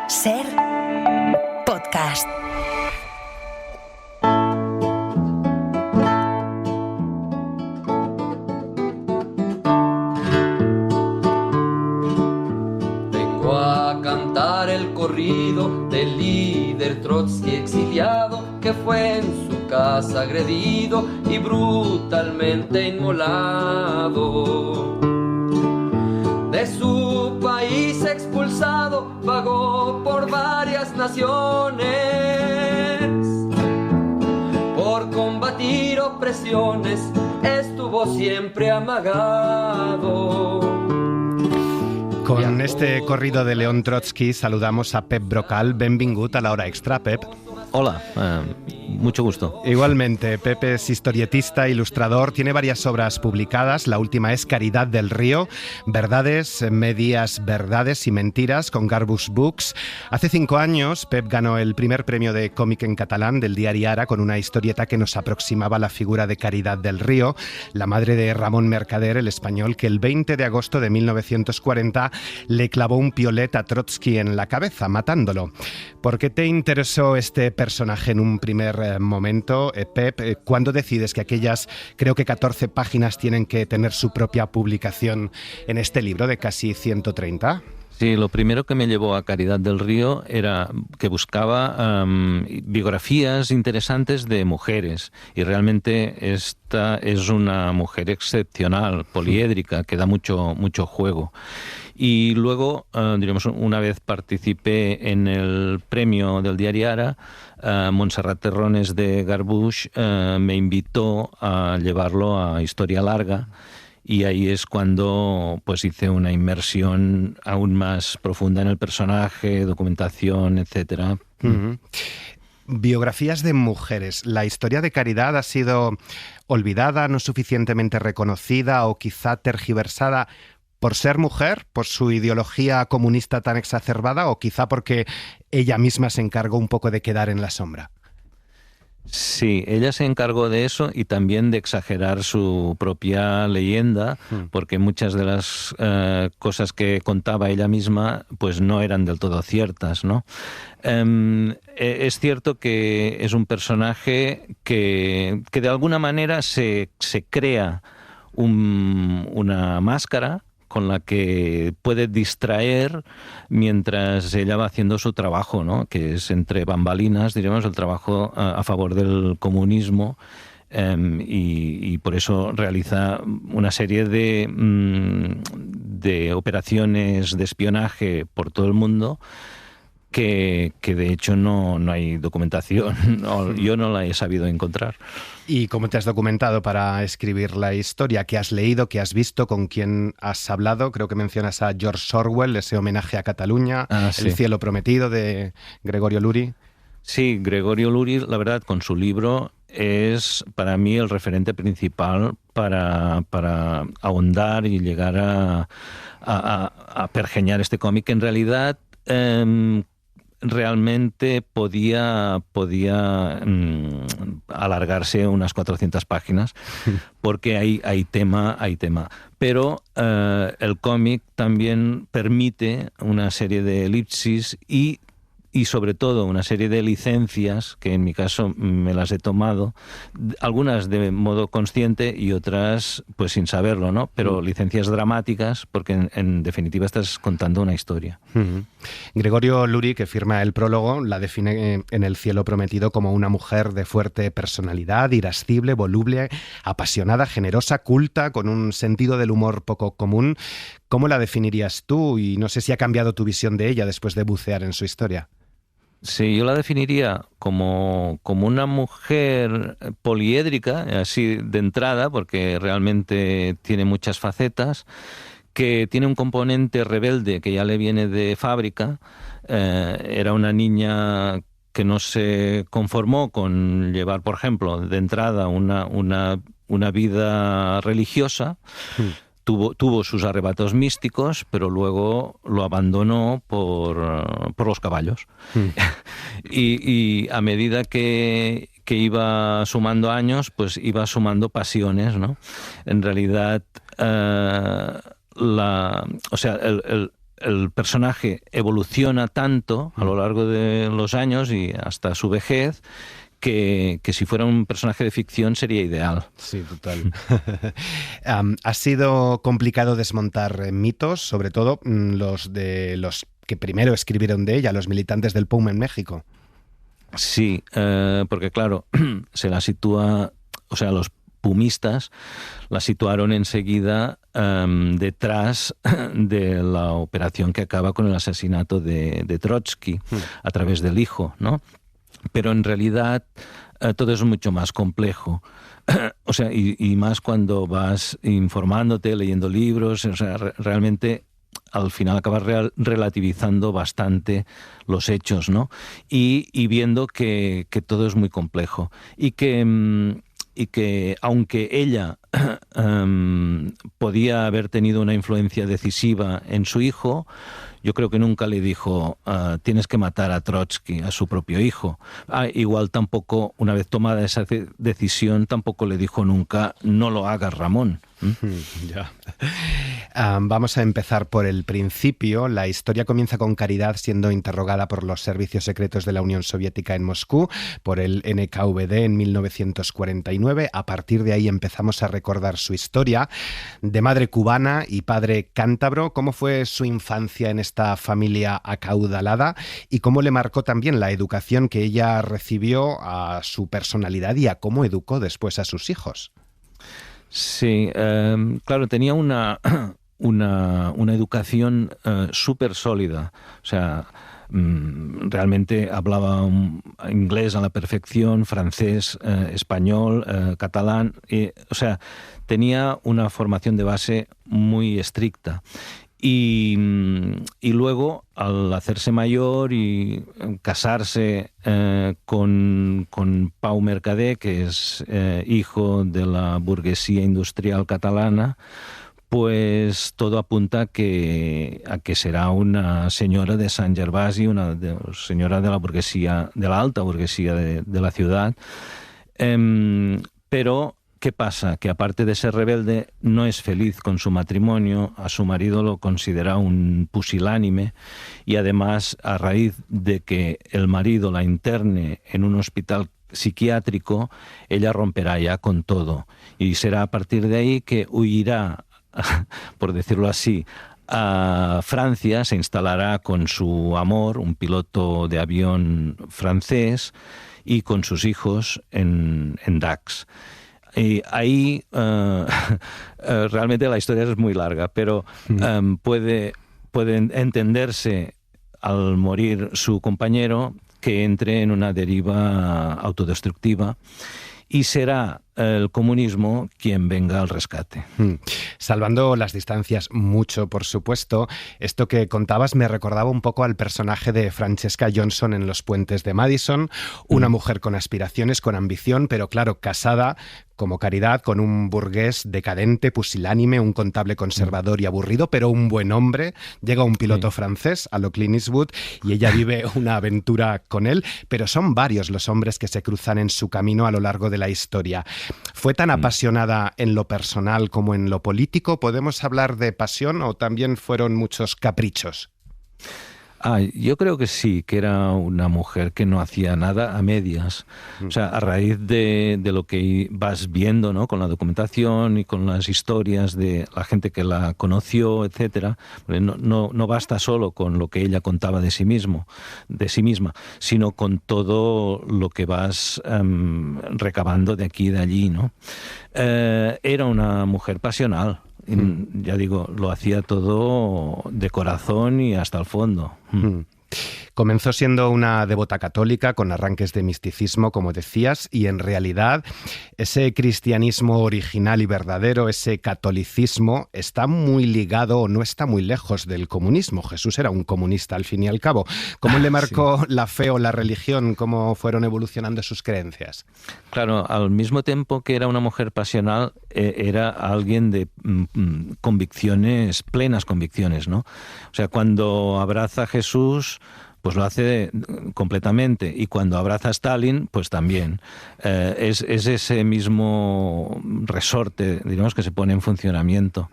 Ser podcast. Vengo a cantar el corrido del líder Trotsky exiliado, que fue en su casa agredido y brutalmente inmolado. De su país expulsado, vagó por varias naciones, por combatir opresiones, estuvo siempre amagado. Con este corrido de León Trotsky saludamos a Pep Brocal. Benvingut a la hora extra, Pep. Hola, mucho gusto. Igualmente, Pep es historietista, ilustrador, tiene varias obras publicadas. La última es Caridad del Río, verdades, medias verdades y mentiras, con Garbus Books. Hace 5 años, Pep ganó el primer premio de cómic en catalán del diari Ara con una historieta que nos aproximaba a la figura de Caridad del Río, la madre de Ramón Mercader, el español, que el 20 de agosto de 1940 le clavó un piolet a Trotsky en la cabeza, matándolo. ¿Por qué te interesó este personaje en un primer momento, Pep? ¿Cuándo decides que aquellas, creo que 14 páginas tienen que tener su propia publicación en este libro de casi 130? Sí, lo primero que me llevó a Caridad del Río era que buscaba biografías interesantes de mujeres, y realmente esta es una mujer excepcional, poliédrica, que da mucho juego. Y luego, diríamos, una vez participé en el premio del diario Ara, Montserrat Terrones de Garbus me invitó a llevarlo a Historia Larga, y ahí es cuando pues hice una inmersión aún más profunda en el personaje, documentación, etcétera. Uh-huh. Biografías de mujeres. ¿La historia de Caridad ha sido olvidada, no suficientemente reconocida o quizá tergiversada por ser mujer, por su ideología comunista tan exacerbada, o quizá porque ella misma se encargó un poco de quedar en la sombra? Sí, ella se encargó de eso y también de exagerar su propia leyenda, porque muchas de las cosas que contaba ella misma pues no eran del todo ciertas, ¿no? Es cierto que es un personaje que de alguna manera se crea una máscara con la que puede distraer mientras ella va haciendo su trabajo, ¿no? Que es entre bambalinas, diríamos, el trabajo a favor del comunismo, y por eso realiza una serie de operaciones de espionaje por todo el mundo que de hecho no hay documentación, yo no la he sabido encontrar. ¿Y cómo te has documentado para escribir la historia? ¿Qué has leído? ¿Qué has visto? ¿Con quién has hablado? Creo que mencionas a George Orwell, ese homenaje a Cataluña, sí. El cielo prometido de Gregorio Luri. Sí, Gregorio Luri, la verdad, con su libro es para mí el referente principal para ahondar y llegar a pergeñar este cómic, que en realidad realmente podía alargarse unas 400 páginas, porque hay tema. Pero el cómic también permite una serie de elipsis y sobre todo una serie de licencias, que en mi caso me las he tomado, algunas de modo consciente y otras pues sin saberlo, ¿no? Pero licencias dramáticas, porque en definitiva estás contando una historia. Uh-huh. Gregorio Luri, que firma el prólogo, la define en El cielo prometido como una mujer de fuerte personalidad, irascible, voluble, apasionada, generosa, culta, con un sentido del humor poco común. ¿Cómo la definirías tú? Y no sé si ha cambiado tu visión de ella después de bucear en su historia. Sí, yo la definiría como una mujer poliédrica, así de entrada, porque realmente tiene muchas facetas, que tiene un componente rebelde que ya le viene de fábrica. Era una niña que no se conformó con llevar, por ejemplo, de entrada una vida religiosa. Tuvo sus arrebatos místicos, pero luego lo abandonó por los caballos. Y a medida que iba sumando años, pues iba sumando pasiones, ¿no? En realidad, el personaje evoluciona tanto a lo largo de los años y hasta su vejez que si fuera un personaje de ficción sería ideal. Sí, total. Ha sido complicado desmontar mitos, sobre todo los que primero escribieron de ella, los militantes del POUM en México. Sí, porque claro, se la sitúa, o sea, los pumistas la situaron enseguida detrás de la operación que acaba con el asesinato de Trotsky a través del hijo, ¿no? Pero en realidad todo es mucho más complejo. O sea, y más cuando vas informándote, leyendo libros, o sea, realmente al final acabas relativizando bastante los hechos, ¿no? Y viendo que todo es muy complejo. Y que aunque ella podía haber tenido una influencia decisiva en su hijo, yo creo que nunca le dijo tienes que matar a Trotsky, a su propio hijo. Igual tampoco, una vez tomada esa decisión, tampoco le dijo nunca no lo hagas, Ramón. Ya. Vamos a empezar por el principio. La historia comienza con Caridad siendo interrogada por los servicios secretos de la Unión Soviética en Moscú, por el NKVD en 1949. A partir de ahí empezamos a recordar su historia. De madre cubana y padre cántabro, ¿cómo fue su infancia en esta familia acaudalada y cómo le marcó también la educación que ella recibió a su personalidad y a cómo educó después a sus hijos? Sí, claro, tenía una educación súper sólida. O sea, realmente hablaba inglés a la perfección, francés, español, catalán. O sea, tenía una formación de base muy estricta. Y luego, al hacerse mayor y casarse con Pau Mercader, que es hijo de la burguesía industrial catalana, pues todo apunta a que será una señora de Sant Gervasi, una señora de la burguesía, de la alta burguesía de la ciudad. Pero ¿qué pasa? Que aparte de ser rebelde, no es feliz con su matrimonio, a su marido lo considera un pusilánime y además, a raíz de que el marido la interne en un hospital psiquiátrico, ella romperá ya con todo y será a partir de ahí que huirá, por decirlo así, a Francia, se instalará con su amor, un piloto de avión francés, y con sus hijos en Dax. Y ahí realmente la historia es muy larga, pero puede entenderse al morir su compañero que entre en una deriva autodestructiva y será el comunismo quien venga al rescate. Salvando las distancias mucho, por supuesto, esto que contabas me recordaba un poco al personaje de Francesca Johnson en Los puentes de Madison, una mujer con aspiraciones, con ambición, pero claro, casada como Caridad con un burgués decadente, pusilánime, un contable conservador y aburrido, pero un buen hombre. Llega un piloto francés, a lo Clint Eastwood, y ella vive una aventura con él, pero son varios los hombres que se cruzan en su camino a lo largo de la historia. ¿Fue tan apasionada en lo personal como en lo político? ¿Podemos hablar de pasión o también fueron muchos caprichos? Yo creo que sí, que era una mujer que no hacía nada a medias. O sea, a raíz de lo que vas viendo, ¿no?, con la documentación y con las historias de la gente que la conoció, etcétera, no basta solo con lo que ella contaba de sí misma, sino con todo lo que vas recabando de aquí y de allí, ¿no? Era una mujer pasional. Ya digo, lo hacía todo de corazón y hasta el fondo. Comenzó siendo una devota católica con arranques de misticismo, como decías, y en realidad ese cristianismo original y verdadero, ese catolicismo, está muy ligado o no está muy lejos del comunismo. Jesús era un comunista al fin y al cabo. ¿Cómo le marcó la fe o la religión? ¿Cómo fueron evolucionando sus creencias? Claro, al mismo tiempo que era una mujer pasional, era alguien de convicciones, plenas convicciones, ¿no? O sea, cuando abraza a Jesús, pues lo hace completamente, y cuando abraza a Stalin, pues también. Es ese mismo resorte, digamos, que se pone en funcionamiento.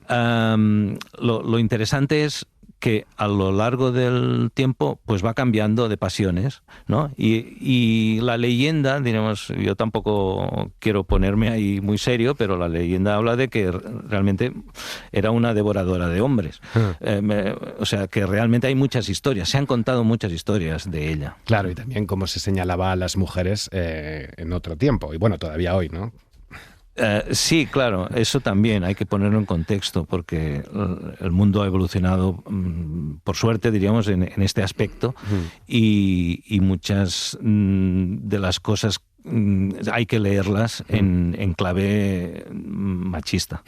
Lo interesante es que a lo largo del tiempo pues va cambiando de pasiones, ¿no? Y la leyenda, diremos, yo tampoco quiero ponerme ahí muy serio, pero la leyenda habla de que realmente era una devoradora de hombres. O sea, que realmente hay muchas historias, se han contado muchas historias de ella. Claro, y también cómo se señalaba a las mujeres en otro tiempo, y bueno, todavía hoy, ¿no? Sí, claro, eso también hay que ponerlo en contexto, porque el mundo ha evolucionado, por suerte, diríamos, en este aspecto, y muchas de las cosas hay que leerlas en clave machista.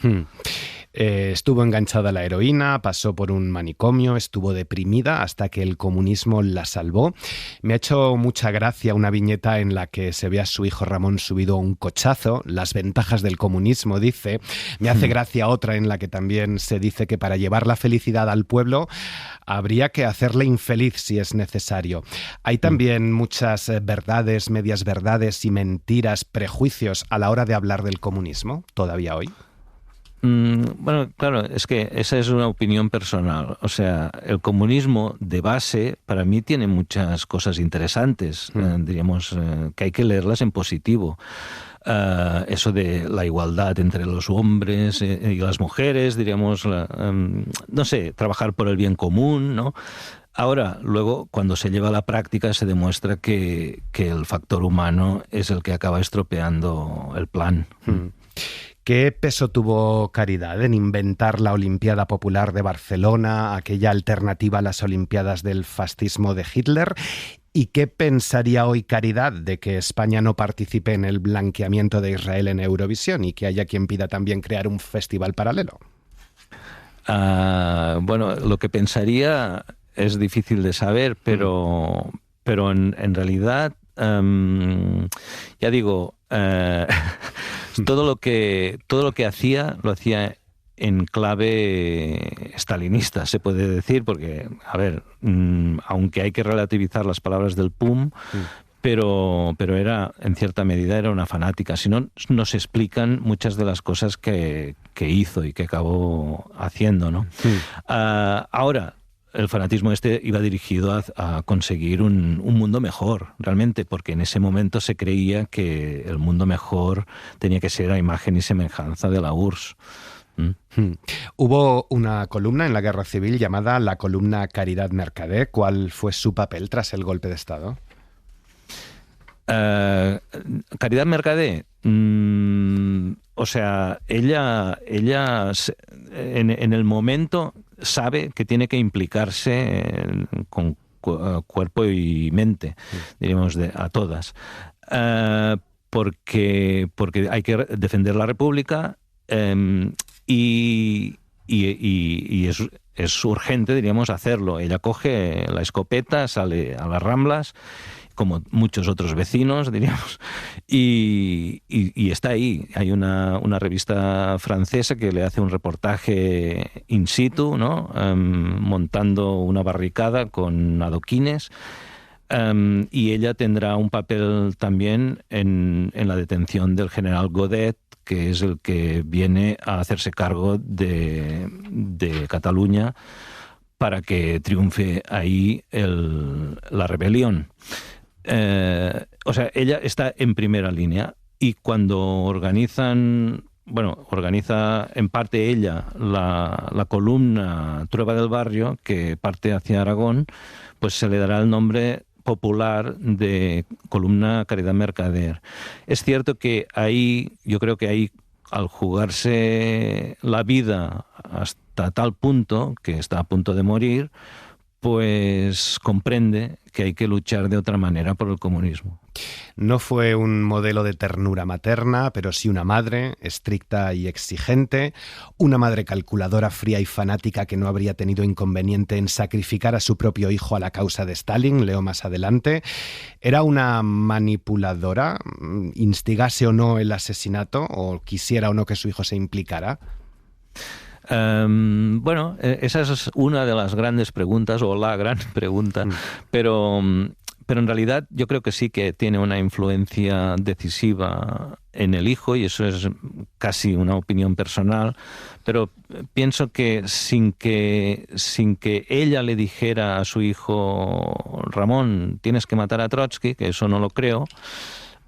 Estuvo enganchada a la heroína, pasó por un manicomio, estuvo deprimida hasta que el comunismo la salvó. Me ha hecho mucha gracia una viñeta en la que se ve a su hijo Ramón subido a un cochazo, las ventajas del comunismo, dice. Me hace gracia otra en la que también se dice que para llevar la felicidad al pueblo habría que hacerle infeliz si es necesario. Hay también muchas verdades, medias verdades y mentiras, prejuicios a la hora de hablar del comunismo, todavía hoy. Bueno, claro, es que esa es una opinión personal. O sea, el comunismo de base para mí tiene muchas cosas interesantes, diríamos, que hay que leerlas en positivo. Eso de la igualdad entre los hombres y las mujeres, diríamos, no sé, trabajar por el bien común, ¿no? Ahora, luego, cuando se lleva a la práctica, se demuestra que el factor humano es el que acaba estropeando el plan. ¿Qué peso tuvo Caridad en inventar la Olimpiada Popular de Barcelona, aquella alternativa a las Olimpiadas del fascismo de Hitler? ¿Y qué pensaría hoy Caridad de que España no participe en el blanqueamiento de Israel en Eurovisión y que haya quien pida también crear un festival paralelo? Bueno, lo que pensaría es difícil de saber, pero en realidad, ya digo, todo lo que hacía, lo hacía en clave stalinista, se puede decir, porque, a ver, aunque hay que relativizar las palabras del PUM, pero era, en cierta medida, era una fanática. Si no, no se explican muchas de las cosas que hizo y que acabó haciendo, ¿no? Ahora, el fanatismo iba dirigido a conseguir un mundo mejor, realmente, porque en ese momento se creía que el mundo mejor tenía que ser a imagen y semejanza de la URSS. Hubo una columna en la Guerra Civil llamada la columna Caridad Mercader. ¿Cuál fue su papel tras el golpe de Estado? Caridad Mercader, o sea, ella en el momento sabe que tiene que implicarse con cuerpo y mente, diríamos, a todas, porque hay que defender la República, y es urgente, diríamos, hacerlo. Ella coge la escopeta, sale a las Ramblas, como muchos otros vecinos, diríamos, y está ahí. Hay una revista francesa que le hace un reportaje in situ, ¿no? Montando una barricada con adoquines, y ella tendrá un papel también en la detención del general Godet, que es el que viene a hacerse cargo de Cataluña para que triunfe ahí la rebelión. O sea, ella está en primera línea, y cuando organiza en parte ella la columna Trueba del Barrio, que parte hacia Aragón, pues se le dará el nombre popular de columna Caridad Mercader. Es cierto que yo creo que ahí, al jugarse la vida hasta tal punto que está a punto de morir, pues comprende que hay que luchar de otra manera por el comunismo. No fue un modelo de ternura materna, pero sí una madre estricta y exigente, una madre calculadora, fría y fanática que no habría tenido inconveniente en sacrificar a su propio hijo a la causa de Stalin, leo más adelante. Era una manipuladora, instigase o no el asesinato, o quisiera o no que su hijo se implicara. Bueno, esa es una de las grandes preguntas, o la gran pregunta, pero pero en realidad yo creo que sí que tiene una influencia decisiva en el hijo, y eso es casi una opinión personal, pero pienso que sin que ella le dijera a su hijo: Ramón, tienes que matar a Trotsky, que eso no lo creo,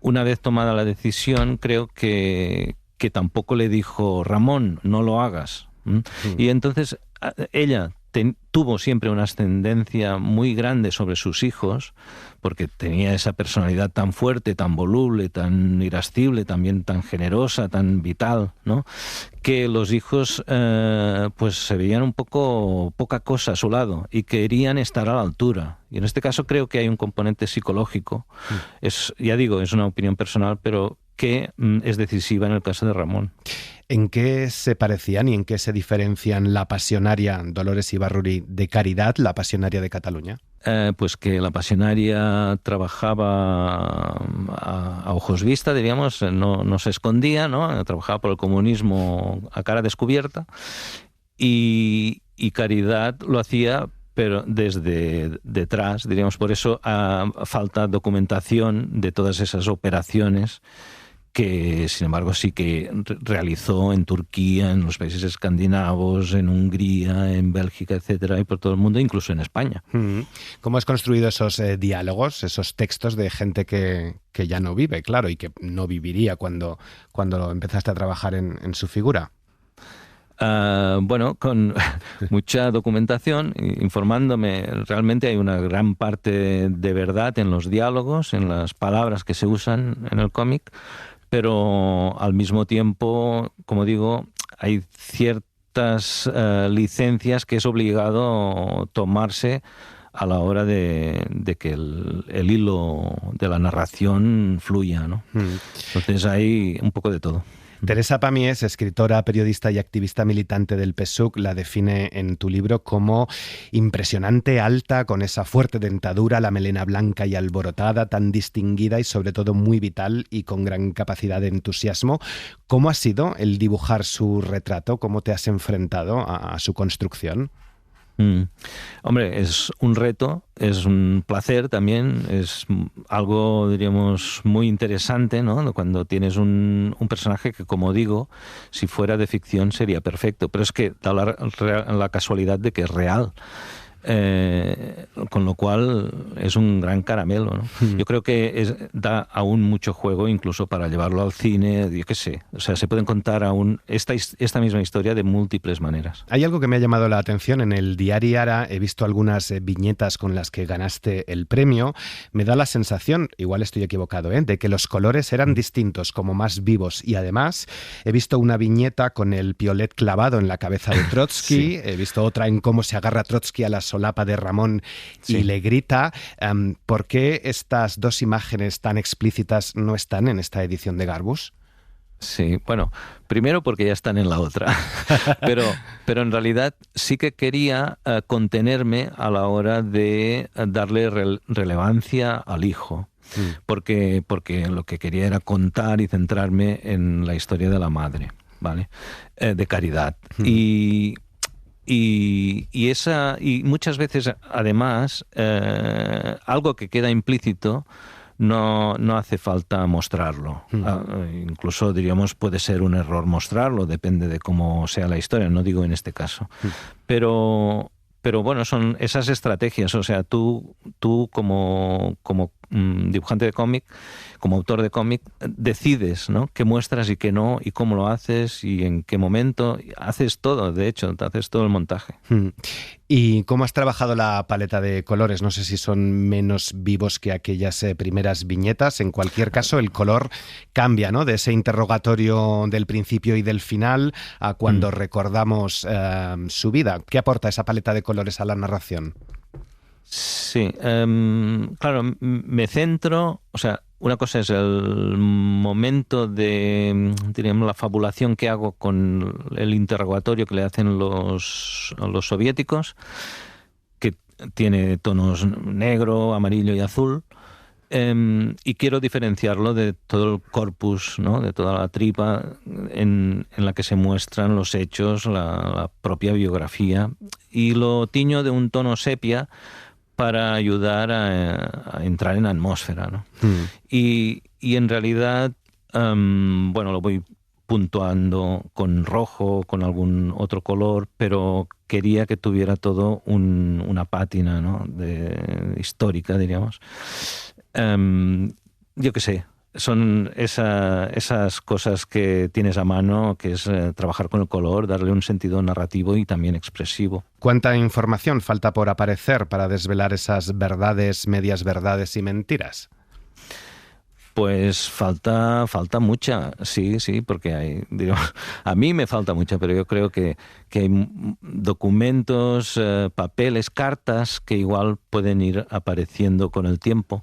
una vez tomada la decisión, creo que tampoco le dijo: Ramón, no lo hagas. Y entonces ella tuvo siempre una ascendencia muy grande sobre sus hijos, porque tenía esa personalidad tan fuerte, tan voluble, tan irascible, también tan generosa, tan vital, ¿no? Que los hijos pues se veían un poco poca cosa a su lado y querían estar a la altura. Y en este caso creo que hay un componente psicológico. Ya digo, es una opinión personal, pero que es decisiva en el caso de Ramón. ¿En qué se parecían y en qué se diferencian la pasionaria Dolores Ibarruri de Caridad, la pasionaria de Cataluña? Pues que la pasionaria trabajaba a ojos vista, diríamos, no se escondía, ¿no? Trabajaba por el comunismo a cara descubierta, y Caridad lo hacía, pero desde detrás, diríamos. Por eso falta documentación de todas esas operaciones que, sin embargo, sí que realizó en Turquía, en los países escandinavos, en Hungría, en Bélgica, etcétera, y por todo el mundo, incluso en España. ¿Cómo has construido esos diálogos, esos textos de gente que ya no vive, claro, y que no viviría cuando empezaste a trabajar en su figura? Bueno, con mucha documentación, informándome. Realmente hay una gran parte de verdad en los diálogos, en las palabras que se usan en el cómic, pero al mismo tiempo, como digo, hay ciertas licencias que es obligado tomarse a la hora de que el hilo de la narración fluya, ¿no? Entonces hay un poco de todo. Teresa Pàmies, escritora, periodista y activista militante del PSUC, la define en tu libro como impresionante, alta, con esa fuerte dentadura, la melena blanca y alborotada, tan distinguida y sobre todo muy vital y con gran capacidad de entusiasmo. ¿Cómo ha sido el dibujar su retrato? ¿Cómo te has enfrentado a su construcción? Hombre, es un reto, es un placer también, es algo, diríamos, muy interesante, ¿no? Cuando tienes un personaje que, como digo, si fuera de ficción sería perfecto, pero es que da la casualidad de que es real. Con lo cual es un gran caramelo, ¿no? Yo creo que da aún mucho juego incluso para llevarlo al cine, yo qué sé. O sea, se pueden contar aún esta misma historia de múltiples maneras. Hay algo que me ha llamado la atención. En el Diari Ara he visto algunas viñetas con las que ganaste el premio. Me da la sensación, igual estoy equivocado, de que los colores eran distintos, como más vivos, y además he visto una viñeta con el piolet clavado en la cabeza de Trotsky. Sí. He visto otra en cómo se agarra Trotsky a la solapa de Ramón y le grita. ¿Por qué estas dos imágenes tan explícitas no están en esta edición de Garbus? Sí, bueno, primero porque ya están en la otra, pero en realidad sí que quería contenerme a la hora de darle relevancia al hijo, porque lo que quería era contar y centrarme en la historia de la madre, ¿vale? De Caridad. Y muchas veces, además, algo que queda implícito no hace falta mostrarlo. Incluso, diríamos, puede ser un error mostrarlo, depende de cómo sea la historia, no digo en este caso. Pero bueno, son esas estrategias. O sea, tú como dibujante de cómic, como autor de cómic, decides, ¿no?, qué muestras y qué no, y cómo lo haces y en qué momento. Haces todo, de hecho, haces todo el montaje. ¿Y cómo has trabajado la paleta de colores? No sé si son menos vivos que aquellas primeras viñetas. En cualquier caso, el color cambia, ¿no?, de ese interrogatorio del principio y del final a cuando recordamos su vida. ¿Qué aporta esa paleta de colores a la narración? Sí, claro, me centro, o sea, una cosa es el momento de, diríamos, la fabulación que hago con el interrogatorio que le hacen los soviéticos, que tiene tonos negro, amarillo y azul, y quiero diferenciarlo de todo el corpus, ¿no?, de toda la tripa en la que se muestran los hechos, la propia biografía, y lo tiño de un tono sepia para ayudar a entrar en la atmósfera, ¿no? Y en realidad, bueno, lo voy puntuando con rojo, con algún otro color, pero quería que tuviera todo una pátina, ¿no? Histórica, diríamos. Yo qué sé, son esas cosas que tienes a mano, que es trabajar con el color, darle un sentido narrativo y también expresivo. ¿Cuánta información falta por aparecer para desvelar esas verdades, medias verdades y mentiras? Pues falta mucha, sí, porque digamos, a mí me falta mucha, pero yo creo que hay documentos, papeles, cartas que igual pueden ir apareciendo con el tiempo,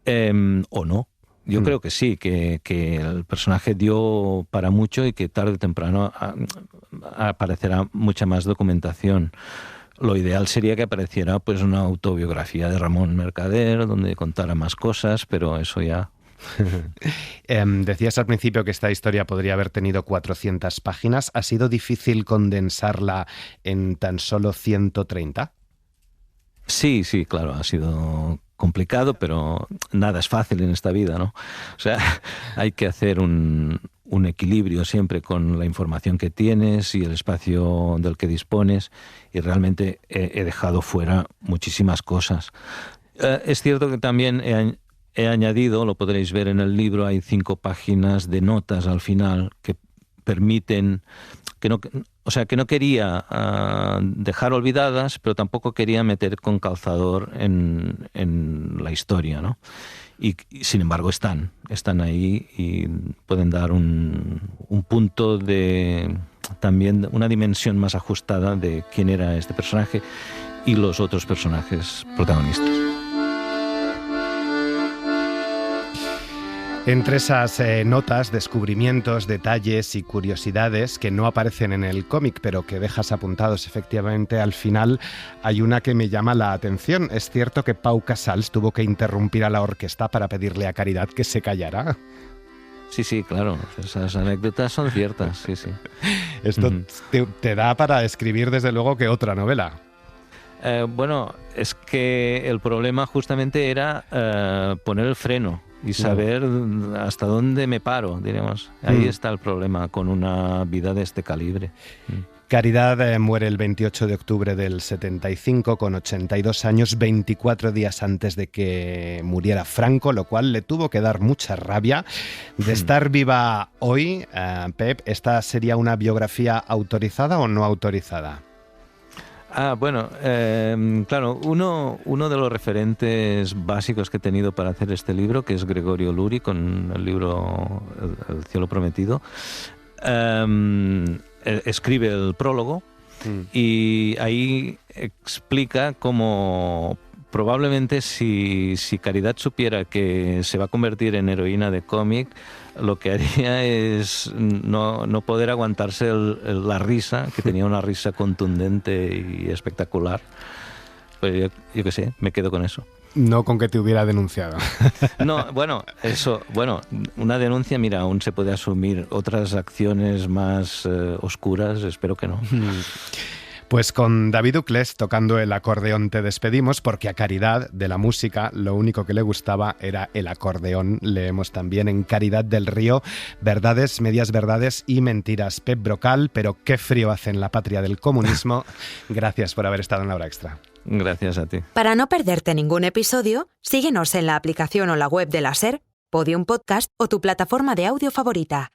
o no. Yo creo que sí, que el personaje dio para mucho y que tarde o temprano aparecerá mucha más documentación. Lo ideal sería que apareciera pues una autobiografía de Ramón Mercader donde contara más cosas, pero eso ya... Decías al principio que esta historia podría haber tenido 400 páginas. ¿Ha sido difícil condensarla en tan solo 130? Sí, claro, ha sido complicado, pero nada es fácil en esta vida, ¿no? O sea, hay que hacer un equilibrio siempre con la información que tienes y el espacio del que dispones, y realmente he dejado fuera muchísimas cosas. Es cierto que también he añadido, lo podréis ver en el libro, hay 5 páginas de notas al final que permiten, que no quería dejar olvidadas, pero tampoco quería meter con calzador en la historia, ¿no? Y sin embargo están ahí y pueden dar un punto de también una dimensión más ajustada de quién era este personaje y los otros personajes protagonistas. Entre esas notas, descubrimientos, detalles y curiosidades que no aparecen en el cómic, pero que dejas apuntados efectivamente al final, hay una que me llama la atención. ¿Es cierto que Pau Casals tuvo que interrumpir a la orquesta para pedirle a Caridad que se callara? Sí, claro. Esas anécdotas son ciertas, sí. Esto te da para escribir, desde luego, que otra novela. Bueno, es que el problema justamente era poner el freno y saber hasta dónde me paro, diríamos. Ahí está el problema con una vida de este calibre. Caridad muere el 28 de octubre del 75 con 82 años, 24 días antes de que muriera Franco, lo cual le tuvo que dar mucha rabia. De estar viva hoy, Pep, ¿esta sería una biografía autorizada o no autorizada? Bueno, claro, uno de los referentes básicos que he tenido para hacer este libro, que es Gregorio Luri, con el libro El cielo prometido, escribe el prólogo y ahí explica cómo probablemente si Caridad supiera que se va a convertir en heroína de cómic, lo que haría es no poder aguantarse la risa, que tenía una risa contundente y espectacular. Pues yo qué sé, me quedo con eso. No con que te hubiera denunciado. No, una denuncia, mira, aún se puede asumir. Otras acciones más oscuras, espero que no. Pues con David Uclés tocando el acordeón te despedimos, porque a Caridad, de la música, lo único que le gustaba era el acordeón. Leemos también en Caridad del Río verdades, medias verdades y mentiras. Pep Brocal, pero qué frío hace en la patria del comunismo. Gracias por haber estado en La Hora Extra. Gracias a ti. Para no perderte ningún episodio, síguenos en la aplicación o la web de la SER, Podium Podcast o tu plataforma de audio favorita.